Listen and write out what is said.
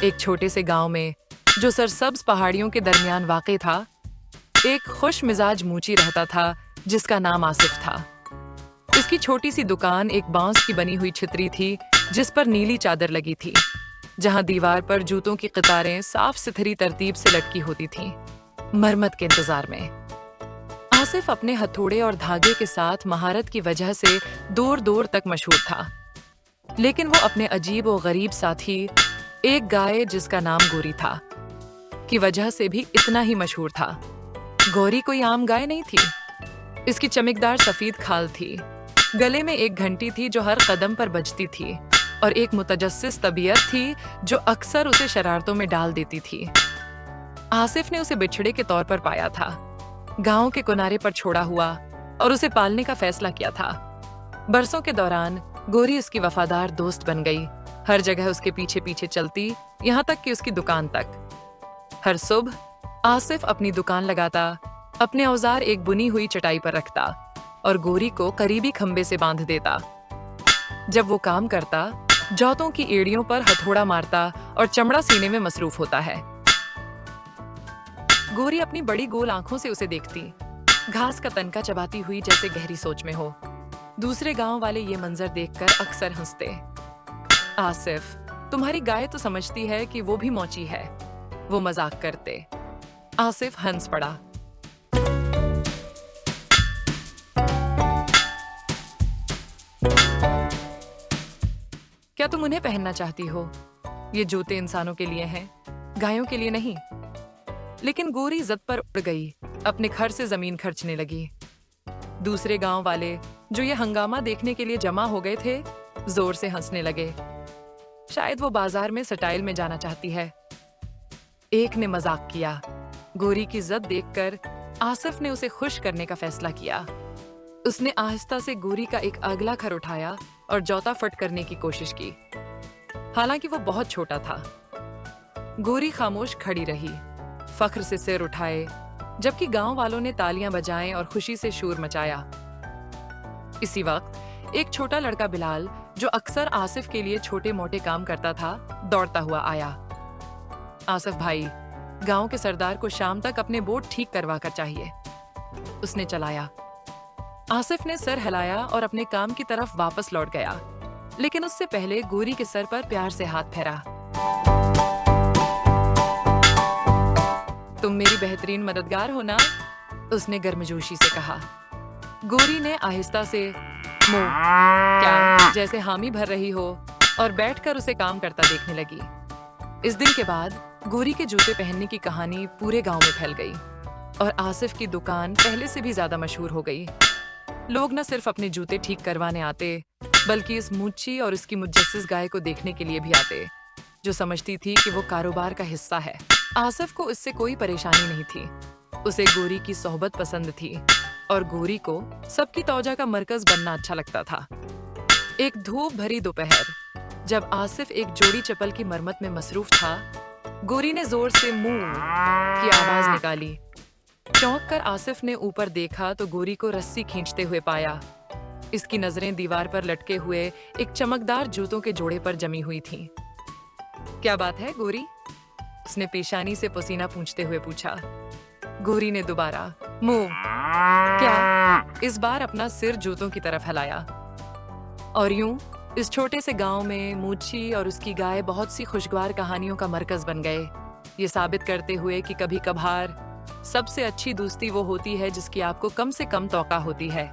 एक छोटे से गांव में, जो सरसब्ज पहाड़ियों के दरमियान वाक़ई था, एक खुश मिजाज मूची रहता था जिसका नाम आसिफ था। उसकी छोटी सी दुकान एक बांस की बनी हुई छतरी थी जिस पर नीली चादर लगी थी, जहां दीवार पर जूतों की कतारें साफ सुथरी तरतीब से लटकी होती थीं, मरम्मत के इंतजार में। आसिफ अपने हथौड़े और धागे के साथ महारत की वजह से दूर दूर तक मशहूर था, लेकिन वो अपने अजीब और गरीब साथी, एक गाय जिसका नाम गोरी था, की वजह से भी इतना ही मशहूर था। गोरी कोई आम गाय नहीं थी। इसकी चमकदार सफेद खाल थी, गले में एक घंटी थी जो हर कदम पर बजती थी, और एक मुतजस्सिस तबीयत थी जो अक्सर उसे शरारतों में डाल देती थी। आसिफ ने उसे बिछड़े के तौर पर पाया था, गांव के किनारे पर छोड़ा हुआ, और उसे पालने का फैसला किया था। बरसों के दौरान गोरी उसकी वफादार दोस्त बन गई, हर जगह उसके पीछे पीछे चलती, यहाँ तक कि उसकी दुकान तक। हर सुबह आसिफ अपनी दुकान लगाता, अपने औजार एक बुनी हुई चटाई पर रखता और गोरी को करीबी खंबे से बांध देता। जब वो काम करता, जौतों की एड़ियों पर हथौड़ा मारता और चमड़ा सीने में मसरूफ होता है। गोरी अपनी बड़ी गोल आंखों से उसे देखती, घास का तनका चबाती हुई जैसे गहरी सोच में हो। दूसरे गांव वाले ये मंजर देखकर अक्सर हंसते। आसिफ, तुम्हारी गाय तो समझती है कि वो भी मौची है, वो मजाक करते। आसिफ हंस पड़ा। क्या तुम उन्हें पहनना चाहती हो? ये जूते इंसानों के लिए हैं, गायों के लिए नहीं। लेकिन गोरी जद पर उड़ गई, अपने घर से जमीन खर्चने लगी। दूसरे गांव वाले, जो ये हंगामा देखने के लिए जमा हो गए थे, जोर से हंसने लगे। शायद वो बाजार में स्टाइल में जाना चाहती है। एक ने मजाक किया। गोरी की जद देखकर आसिफ ने उसे खुश करने का फैसला किया। उसने आहिस्ता से गोरी का एक अगला खर उठाया और जौता फट करने की कोशिश की। हालांकि वो बहुत छोटा था। गोरी खामोश खड़ी रही, फख्र से सिर उठाए, जबकि गांव वालों ने तालियां बजाएं और खुशी से शोर मचाया। इसी वक्त एक छोटा लड़का बिलाल, जो अक्सर आसिफ के लिए छोटे मोटे काम करता था, दौड़ता हुआ आया। आसिफ भाई, गांव के सरदार को शाम तक अपने बोट ठीक करवा कर चाहिए, उसने चलाया। आसिफ ने सर हिलाया और अपने काम की तरफ वापस लौट गया, लेकिन उससे पहले गोरी के सर पर प्यार से हाथ फेरा। तुम मेरी बेहतरीन मददगार हो ना? उसने गर्मजोशी से कहा। गोरी ने आहिस्ता से मुंह क्या जैसे हामी भर रही हो और बैठकर उसे काम करता देखने लगी। इस दिन के बाद गोरी के जूते पहनने की कहानी पूरे गांव में फैल गई और आसिफ की दुकान पहले से भी ज्यादा मशहूर हो गई। लोग न सिर्फ अपने जूते ठीक करवाने आते, बल्कि इस मूची और उसकी मुजस्सिस गाय को देखने के लिए भी आते, जो समझती थी कि वो कारोबार का हिस्सा है। आसिफ को इससे कोई परेशानी नहीं थी। उसे गोरी की सोहबत पसंद थी और गोरी को सबकी तौजा का मरकज बनना अच्छा लगता था। एक धूप भरी दोपहर, जब आसिफ एक जोड़ी चप्पल की मरम्मत में मसरूफ था, गोरी ने जोर से मुंह की आवाज निकाली। चौंक कर आसिफ ने ऊपर देखा तो गोरी को रस्सी खींचते हुए पाया। इसकी नजरें दीवार पर लटके हुए एक चमकदार जूतों के जोड़े पर जमी हुई थीं। क्या बात है गोरी? उसने पेशानी से पसीना पूंछते हुए पूछा। गोरी ने दोबारा मुंह क्या इस बार अपना सिर जूतों की तरफ हिलाया। और यूं इस छोटे से गांव में मूची और उसकी गाय बहुत सी खुशगवार कहानियों का मरकज बन गए, ये साबित करते हुए कि कभी कभार सबसे अच्छी दोस्ती वो होती है जिसकी आपको कम से कम तौका होती है।